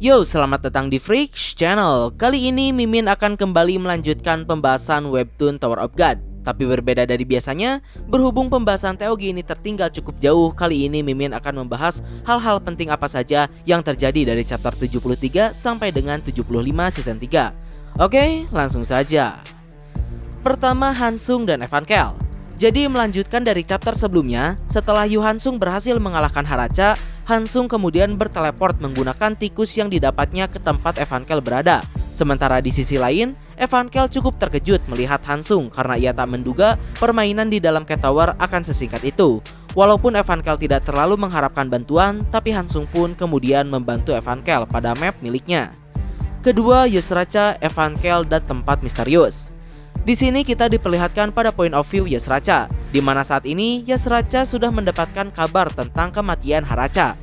Yo, selamat datang di Freaks Channel. Kali ini Mimin akan kembali melanjutkan pembahasan webtoon Tower of God. Tapi berbeda dari biasanya, berhubung pembahasan TOG ini tertinggal cukup jauh, kali ini Mimin akan membahas hal-hal penting apa saja yang terjadi dari chapter 73 sampai dengan 75 season 3. Oke, langsung saja. Pertama, Hansung dan Evankel. Jadi melanjutkan dari chapter sebelumnya, setelah Yu Hansung berhasil mengalahkan Haracha, Hansung kemudian berteleport menggunakan tikus yang didapatnya ke tempat Evankel berada. Sementara di sisi lain, Evankel cukup terkejut melihat Hansung karena ia tak menduga permainan di dalam Cat Tower akan sesingkat itu. Walaupun Evankel tidak terlalu mengharapkan bantuan, tapi Hansung pun kemudian membantu Evankel pada map miliknya. Kedua, Yusracha, Evankel, dan tempat misterius. Di sini kita diperlihatkan pada point of view Yusracha, di mana saat ini Yusracha sudah mendapatkan kabar tentang kematian Haracha.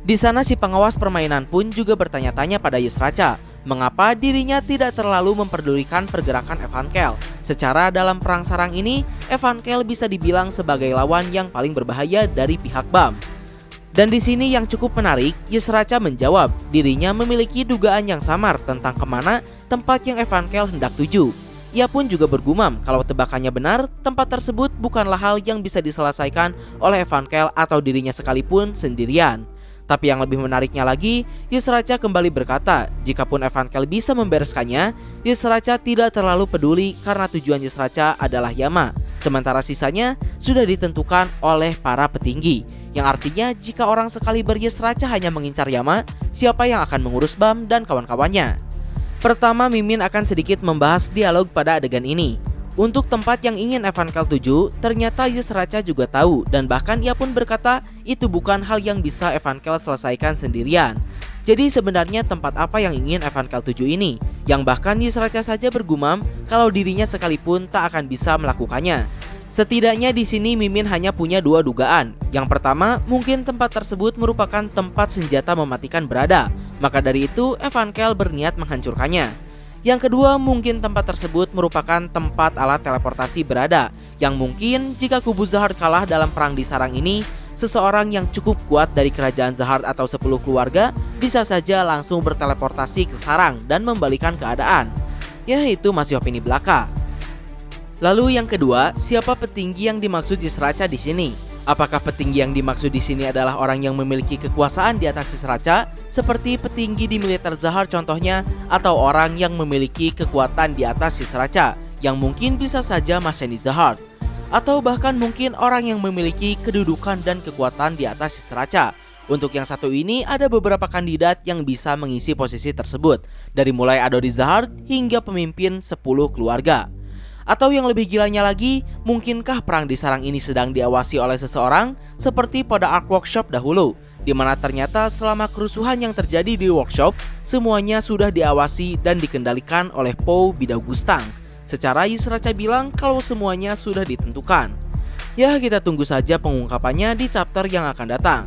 Di sana si pengawas permainan pun juga bertanya-tanya pada Yusracha, mengapa dirinya tidak terlalu memperdulikan pergerakan Evankel. Secara dalam perang sarang ini, Evankel bisa dibilang sebagai lawan yang paling berbahaya dari pihak BAM. Dan di sini yang cukup menarik, Yusracha menjawab dirinya memiliki dugaan yang samar tentang kemana tempat yang Evankel hendak tuju. Ia pun juga bergumam kalau tebakannya benar, tempat tersebut bukanlah hal yang bisa diselesaikan oleh Evankel atau dirinya sekalipun sendirian. Tapi yang lebih menariknya lagi, Yusracha kembali berkata, jikapun Evankel bisa membereskannya, Yusracha tidak terlalu peduli karena tujuan Yusracha adalah Yama. Sementara sisanya sudah ditentukan oleh para petinggi, yang artinya jika orang sekali Yusracha hanya mengincar Yama, siapa yang akan mengurus BAM dan kawan-kawannya? Pertama, Mimin akan sedikit membahas dialog pada adegan ini. Untuk tempat yang ingin Evankel tuju, ternyata Yusracha juga tahu, dan bahkan ia pun berkata itu bukan hal yang bisa Evankel selesaikan sendirian. Jadi sebenarnya tempat apa yang ingin Evankel tuju ini, yang bahkan Yusracha saja bergumam kalau dirinya sekalipun tak akan bisa melakukannya. Setidaknya di sini Mimin hanya punya dua dugaan. Yang pertama, mungkin tempat tersebut merupakan tempat senjata mematikan berada. Maka dari itu, Evankel berniat menghancurkannya. Yang kedua, mungkin tempat tersebut merupakan tempat alat teleportasi berada. Yang mungkin jika kubu Zahard kalah dalam perang di sarang ini, seseorang yang cukup kuat dari kerajaan Zahard atau 10 keluarga bisa saja langsung berteleportasi ke sarang dan membalikan keadaan. Ya, itu masih opini belaka. Lalu yang kedua, siapa petinggi yang dimaksud Yusracha di sini? Apakah petinggi yang dimaksud di sini adalah orang yang memiliki kekuasaan di atas Yusracha, seperti petinggi di militer Zahard contohnya, atau orang yang memiliki kekuatan di atas Yusracha, yang mungkin bisa saja Maseni Zahard, atau bahkan mungkin orang yang memiliki kedudukan dan kekuatan di atas Yusracha? Untuk yang satu ini ada beberapa kandidat yang bisa mengisi posisi tersebut, dari mulai Adori Zahard hingga pemimpin 10 keluarga. Atau yang lebih gilanya lagi, mungkinkah perang di sarang ini sedang diawasi oleh seseorang seperti pada Ark Workshop dahulu, di mana ternyata selama kerusuhan yang terjadi di workshop, semuanya sudah diawasi dan dikendalikan oleh Pou Bidagustang. Secara Yusracha bilang kalau semuanya sudah ditentukan. Ya, kita tunggu saja pengungkapannya di chapter yang akan datang.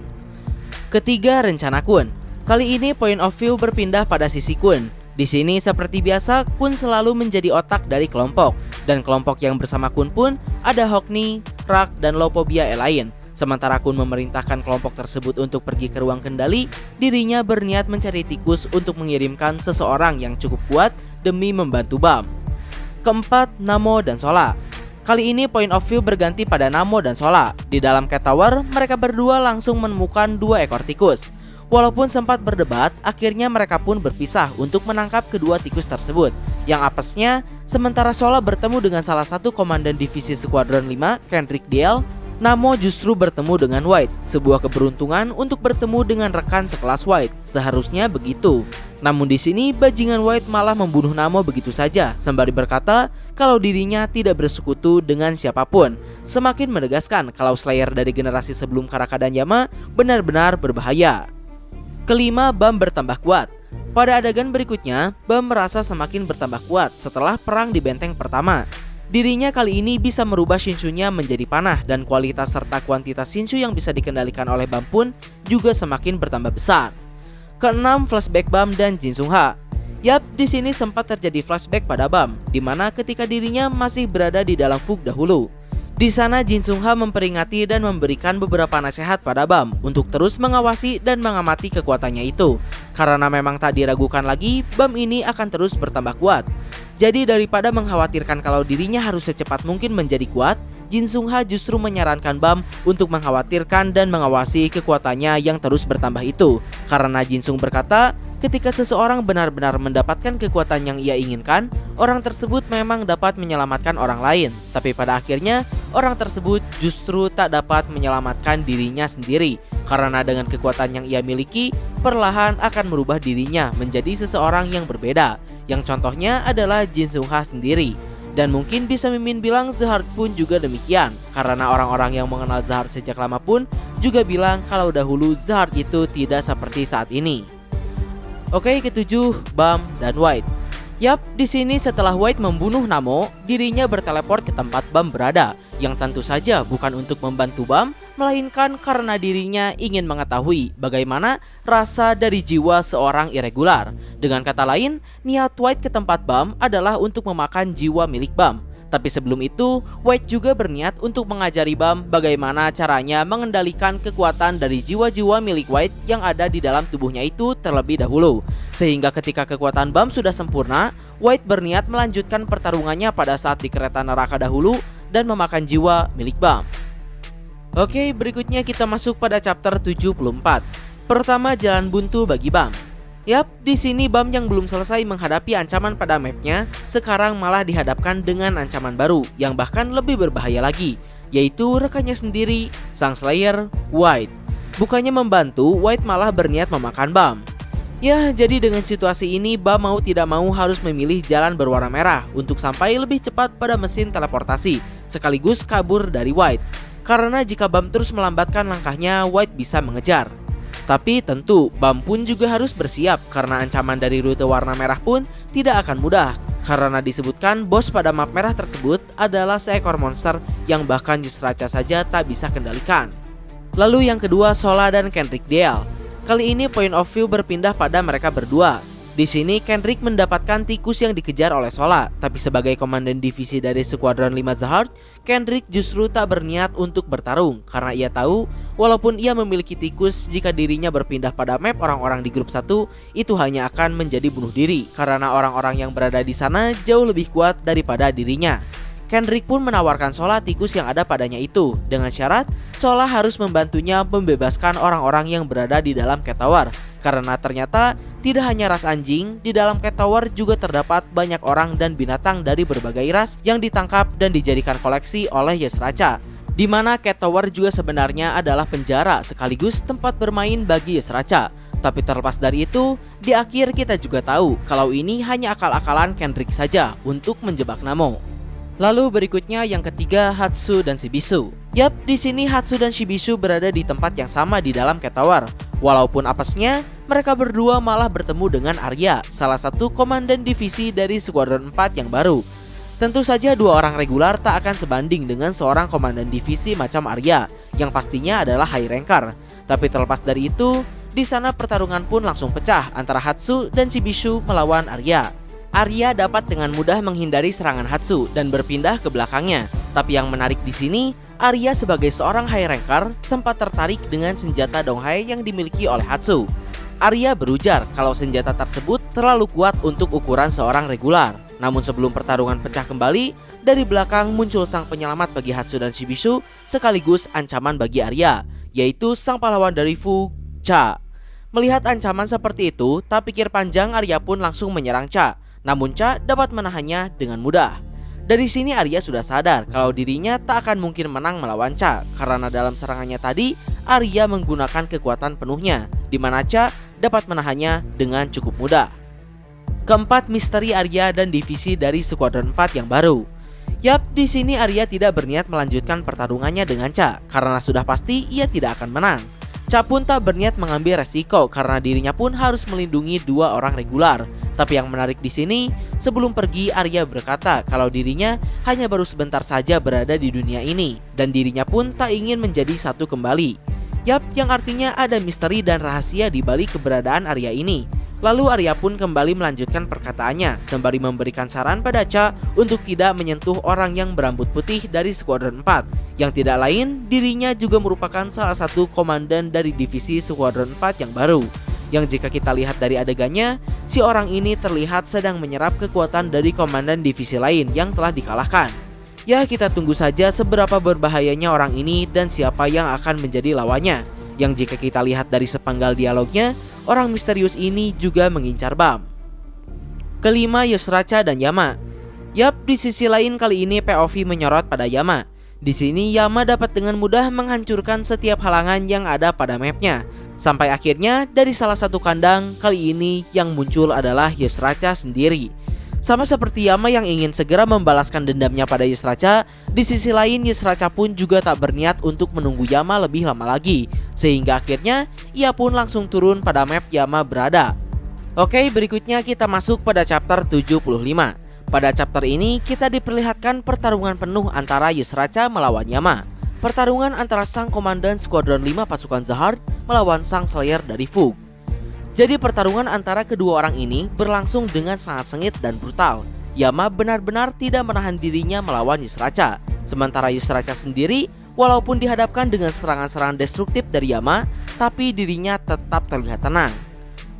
Ketiga, rencana Kun. Kali ini point of view berpindah pada sisi Kun. Di sini seperti biasa, Kun selalu menjadi otak dari kelompok, dan kelompok yang bersama Kun pun ada Hokni, Rak, dan Lopobia lain. Sementara Kun memerintahkan kelompok tersebut untuk pergi ke ruang kendali, dirinya berniat mencari tikus untuk mengirimkan seseorang yang cukup kuat demi membantu BAM. Keempat, Namo dan Sola. Kali ini point of view berganti pada Namo dan Sola. Di dalam Cat Tower, mereka berdua langsung menemukan 2 ekor tikus. Walaupun sempat berdebat, akhirnya mereka pun berpisah untuk menangkap kedua tikus tersebut. Yang apesnya, sementara Sola bertemu dengan salah satu komandan divisi Squadron 5, Kendrick Diel, Namo justru bertemu dengan White. Sebuah keberuntungan untuk bertemu dengan rekan sekelas White. Seharusnya begitu. Namun di sini bajingan White malah membunuh Namo begitu saja, sembari berkata kalau dirinya tidak bersekutu dengan siapapun. Semakin menegaskan kalau Slayer dari generasi sebelum Karaka dan Yama benar-benar berbahaya. Kelima, BAM bertambah kuat. Pada adegan berikutnya, BAM merasa semakin bertambah kuat setelah perang di benteng pertama. Dirinya kali ini bisa merubah Shinshu-nya menjadi panah, dan kualitas serta kuantitas Shinshu yang bisa dikendalikan oleh BAM pun juga semakin bertambah besar. Keenam, flashback BAM dan Jin Sung Ha. Yap, di sini sempat terjadi flashback pada BAM, di mana ketika dirinya masih berada di dalam Fug dahulu. Di sana Jin Sung Ha memperingati dan memberikan beberapa nasihat pada Bam untuk terus mengawasi dan mengamati kekuatannya itu. Karena memang tak diragukan lagi, Bam ini akan terus bertambah kuat. Jadi daripada mengkhawatirkan kalau dirinya harus secepat mungkin menjadi kuat, Jin Sung Ha justru menyarankan Bam untuk mengkhawatirkan dan mengawasi kekuatannya yang terus bertambah itu. Karena Jin Sung berkata, ketika seseorang benar-benar mendapatkan kekuatan yang ia inginkan, orang tersebut memang dapat menyelamatkan orang lain. Tapi pada akhirnya, orang tersebut justru tak dapat menyelamatkan dirinya sendiri. Karena dengan kekuatan yang ia miliki, perlahan akan merubah dirinya menjadi seseorang yang berbeda. Yang contohnya adalah Jin Sung Ha sendiri. Dan mungkin bisa Mimin bilang Zahard pun juga demikian. Karena orang-orang yang mengenal Zahard sejak lama pun juga bilang kalau dahulu Zahard itu tidak seperti saat ini. Oke, ketujuh, Bam dan White. Yap, di sini setelah White membunuh Namo, dirinya berteleport ke tempat Bam berada. Yang tentu saja bukan untuk membantu Bam, melainkan karena dirinya ingin mengetahui bagaimana rasa dari jiwa seorang irregular. Dengan kata lain, niat White ke tempat Bam adalah untuk memakan jiwa milik Bam. Tapi sebelum itu, White juga berniat untuk mengajari Bam bagaimana caranya mengendalikan kekuatan dari jiwa-jiwa milik White yang ada di dalam tubuhnya itu terlebih dahulu. Sehingga ketika kekuatan Bam sudah sempurna, White berniat melanjutkan pertarungannya pada saat di kereta neraka dahulu dan memakan jiwa milik Bam. Oke, berikutnya kita masuk pada chapter 74. Pertama, jalan buntu bagi Bam. Yap, di sini Bam yang belum selesai menghadapi ancaman pada mapnya, sekarang malah dihadapkan dengan ancaman baru yang bahkan lebih berbahaya lagi, yaitu rekannya sendiri, Sang Slayer, White. Bukannya membantu, White malah berniat memakan Bam. Ya, jadi dengan situasi ini Bam mau tidak mau harus memilih jalan berwarna merah untuk sampai lebih cepat pada mesin teleportasi, sekaligus kabur dari White. Karena jika Bam terus melambatkan langkahnya, White bisa mengejar. Tapi tentu Bam pun juga harus bersiap karena ancaman dari rute warna merah pun tidak akan mudah. Karena disebutkan bos pada map merah tersebut adalah seekor monster yang bahkan Yusracha saja tak bisa kendalikan. Lalu yang kedua, Sola dan Kendrick Dale. Kali ini point of view berpindah pada mereka berdua. Di sini Kendrick mendapatkan tikus yang dikejar oleh Sola, tapi sebagai komandan divisi dari Skuadron 5 Zahard, Kendrick justru tak berniat untuk bertarung karena ia tahu walaupun ia memiliki tikus, jika dirinya berpindah pada map orang-orang di grup 1, itu hanya akan menjadi bunuh diri karena orang-orang yang berada di sana jauh lebih kuat daripada dirinya. Kendrick pun menawarkan Sola tikus yang ada padanya itu dengan syarat Sola harus membantunya membebaskan orang-orang yang berada di dalam Cat Tower. Karena ternyata tidak hanya ras anjing, di dalam Cat Tower juga terdapat banyak orang dan binatang dari berbagai ras yang ditangkap dan dijadikan koleksi oleh Yusracha. Di mana Cat Tower juga sebenarnya adalah penjara sekaligus tempat bermain bagi Yusracha. Tapi terlepas dari itu, di akhir kita juga tahu kalau ini hanya akal-akalan Kendrick saja untuk menjebak Namo. Lalu berikutnya yang ketiga, Hatsu dan Shibisu. Yap, di sini Hatsu dan Shibisu berada di tempat yang sama di dalam Cat Tower. Walaupun apesnya, mereka berdua malah bertemu dengan Arya, salah satu komandan divisi dari Skuadron 4 yang baru. Tentu saja dua orang regular tak akan sebanding dengan seorang komandan divisi macam Arya, yang pastinya adalah high ranker. Tapi terlepas dari itu, di sana pertarungan pun langsung pecah antara Hatsu dan Shibisu melawan Arya. Arya dapat dengan mudah menghindari serangan Hatsu dan berpindah ke belakangnya. Tapi yang menarik di sini, Arya sebagai seorang high ranker sempat tertarik dengan senjata Donghai yang dimiliki oleh Hatsu. Arya berujar kalau senjata tersebut terlalu kuat untuk ukuran seorang regular. Namun sebelum pertarungan pecah kembali, dari belakang muncul sang penyelamat bagi Hatsu dan Shibisu sekaligus ancaman bagi Arya, yaitu sang pahlawan dari Fu, Cha. Melihat ancaman seperti itu, tak pikir panjang Arya pun langsung menyerang Cha. Namun Cha dapat menahannya dengan mudah. Dari sini Arya sudah sadar kalau dirinya tak akan mungkin menang melawan Cha, karena dalam serangannya tadi Arya menggunakan kekuatan penuhnya, di mana Cha dapat menahannya dengan cukup mudah. Keempat, misteri Arya dan divisi dari Skuadron 4 yang baru. Yap, di sini Arya tidak berniat melanjutkan pertarungannya dengan Cha karena sudah pasti ia tidak akan menang. Cha pun tak berniat mengambil resiko karena dirinya pun harus melindungi dua orang regular. Tapi yang menarik di sini, sebelum pergi Arya berkata kalau dirinya hanya baru sebentar saja berada di dunia ini dan dirinya pun tak ingin menjadi satu kembali. Yap, yang artinya ada misteri dan rahasia di balik keberadaan Arya ini. Lalu Arya pun kembali melanjutkan perkataannya sembari memberikan saran pada Cha untuk tidak menyentuh orang yang berambut putih dari Skuadron 4, yang tidak lain dirinya juga merupakan salah satu komandan dari divisi Skuadron 4 yang baru. Yang jika kita lihat dari adegannya, si orang ini terlihat sedang menyerap kekuatan dari komandan divisi lain yang telah dikalahkan. Ya, kita tunggu saja seberapa berbahayanya orang ini dan siapa yang akan menjadi lawannya. Yang jika kita lihat dari sepenggal dialognya, orang misterius ini juga mengincar Bam. Kelima, Yusracha dan Yama. Yap, di sisi lain kali ini POV menyorot pada Yama. Di sini Yama dapat dengan mudah menghancurkan setiap halangan yang ada pada mapnya. Sampai akhirnya dari salah satu kandang, kali ini yang muncul adalah Yusracha sendiri. Sama seperti Yama yang ingin segera membalaskan dendamnya pada Yusracha, di sisi lain Yusracha pun juga tak berniat untuk menunggu Yama lebih lama lagi, sehingga akhirnya ia pun langsung turun pada map Yama berada. Oke, berikutnya kita masuk pada chapter 75. Pada chapter ini kita diperlihatkan pertarungan penuh antara Yusracha melawan Yama. Pertarungan antara sang komandan Skuadron 5 pasukan Zahard melawan sang Slayer dari Fug. Jadi pertarungan antara kedua orang ini berlangsung dengan sangat sengit dan brutal. Yama benar-benar tidak menahan dirinya melawan Yusracha. Sementara Yusracha sendiri, walaupun dihadapkan dengan serangan-serangan destruktif dari Yama, tapi dirinya tetap terlihat tenang.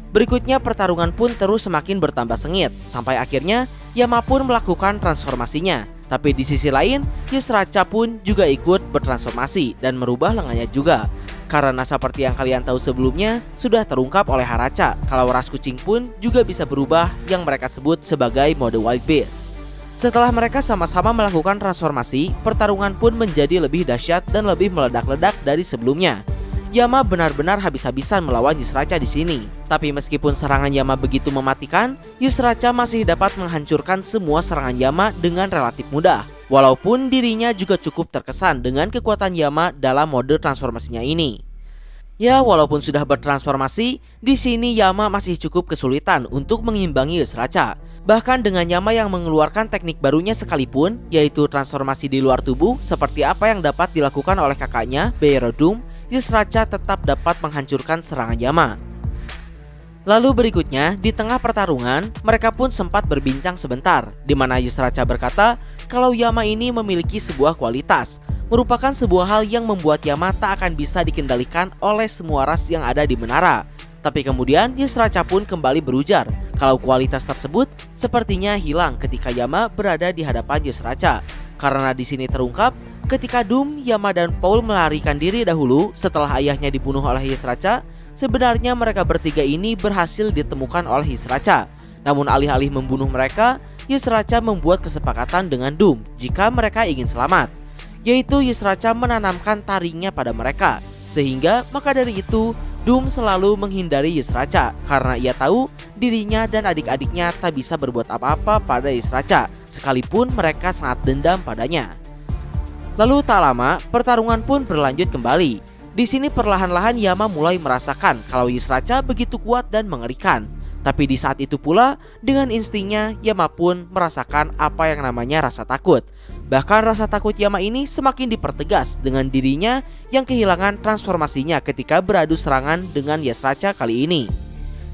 Berikutnya pertarungan pun terus semakin bertambah sengit, sampai akhirnya Yama pun melakukan transformasinya. Tapi di sisi lain, Yusracha pun juga ikut bertransformasi dan merubah lengannya juga. Karena seperti yang kalian tahu sebelumnya, sudah terungkap oleh Haracha kalau ras kucing pun juga bisa berubah yang mereka sebut sebagai mode Wild Beast. Setelah mereka sama-sama melakukan transformasi, pertarungan pun menjadi lebih dahsyat dan lebih meledak-ledak dari sebelumnya. Yama benar-benar habis-habisan melawan Yusracha di sini. Tapi meskipun serangan Yama begitu mematikan, Yusracha masih dapat menghancurkan semua serangan Yama dengan relatif mudah. Walaupun dirinya juga cukup terkesan dengan kekuatan Yama dalam mode transformasinya ini. Ya, walaupun sudah bertransformasi, di sini Yama masih cukup kesulitan untuk mengimbangi Yusracha. Bahkan dengan Yama yang mengeluarkan teknik barunya sekalipun, yaitu transformasi di luar tubuh, seperti apa yang dapat dilakukan oleh kakaknya, Beyerodum, Yusracha tetap dapat menghancurkan serangan Yama. Lalu berikutnya, di tengah pertarungan, mereka pun sempat berbincang sebentar, di mana Yusracha berkata kalau Yama ini memiliki sebuah kualitas, merupakan sebuah hal yang membuat Yama tak akan bisa dikendalikan oleh semua ras yang ada di menara. Tapi kemudian Yusracha pun kembali berujar kalau kualitas tersebut sepertinya hilang ketika Yama berada di hadapan Yusracha. Karena di sini terungkap ketika Doom, Yama dan Paul melarikan diri dahulu setelah ayahnya dibunuh oleh Yusracha, sebenarnya mereka bertiga ini berhasil ditemukan oleh Yusracha. Namun alih-alih membunuh mereka, Yusracha membuat kesepakatan dengan Doom jika mereka ingin selamat, yaitu Yusracha menanamkan taringnya pada mereka. Sehingga maka dari itu Doom selalu menghindari Yusracha karena ia tahu dirinya dan adik-adiknya tak bisa berbuat apa-apa pada Yusracha, sekalipun mereka sangat dendam padanya. Lalu tak lama, pertarungan pun berlanjut kembali. Di sini perlahan-lahan Yama mulai merasakan kalau Yusracha begitu kuat dan mengerikan. Tapi di saat itu pula, dengan instingnya Yama pun merasakan apa yang namanya rasa takut. Bahkan rasa takut Yama ini semakin dipertegas dengan dirinya yang kehilangan transformasinya ketika beradu serangan dengan Yusracha kali ini.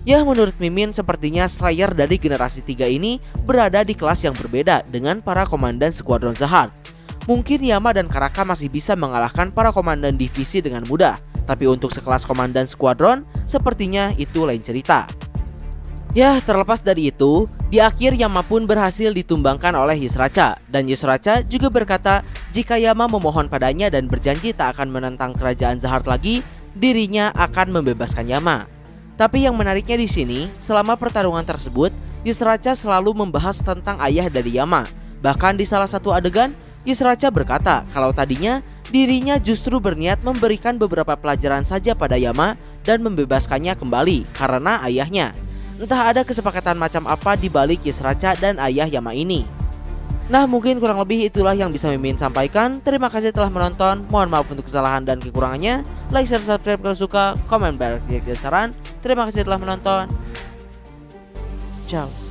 Ya, menurut Mimin sepertinya Slayer dari generasi 3 ini berada di kelas yang berbeda dengan para komandan Skuadron Zahard. Mungkin Yama dan Karaka masih bisa mengalahkan para komandan divisi dengan mudah, tapi untuk sekelas komandan skuadron, sepertinya itu lain cerita. Ya, terlepas dari itu, di akhir Yama pun berhasil ditumbangkan oleh Yusracha, dan Yusracha juga berkata jika Yama memohon padanya dan berjanji tak akan menentang kerajaan Zahard lagi, dirinya akan membebaskan Yama. Tapi yang menariknya di sini, selama pertarungan tersebut, Yusracha selalu membahas tentang ayah dari Yama. Bahkan di salah satu adegan, Yusracha berkata kalau tadinya dirinya justru berniat memberikan beberapa pelajaran saja pada Yama dan membebaskannya kembali karena ayahnya. Entah ada kesepakatan macam apa di balik Yusracha dan ayah Yama ini. Nah, mungkin kurang lebih itulah yang bisa Mimin sampaikan. Terima kasih telah menonton. Mohon maaf untuk kesalahan dan kekurangannya. Like, share, subscribe kalau suka. Komen, beri saran. Terima kasih telah menonton. Ciao.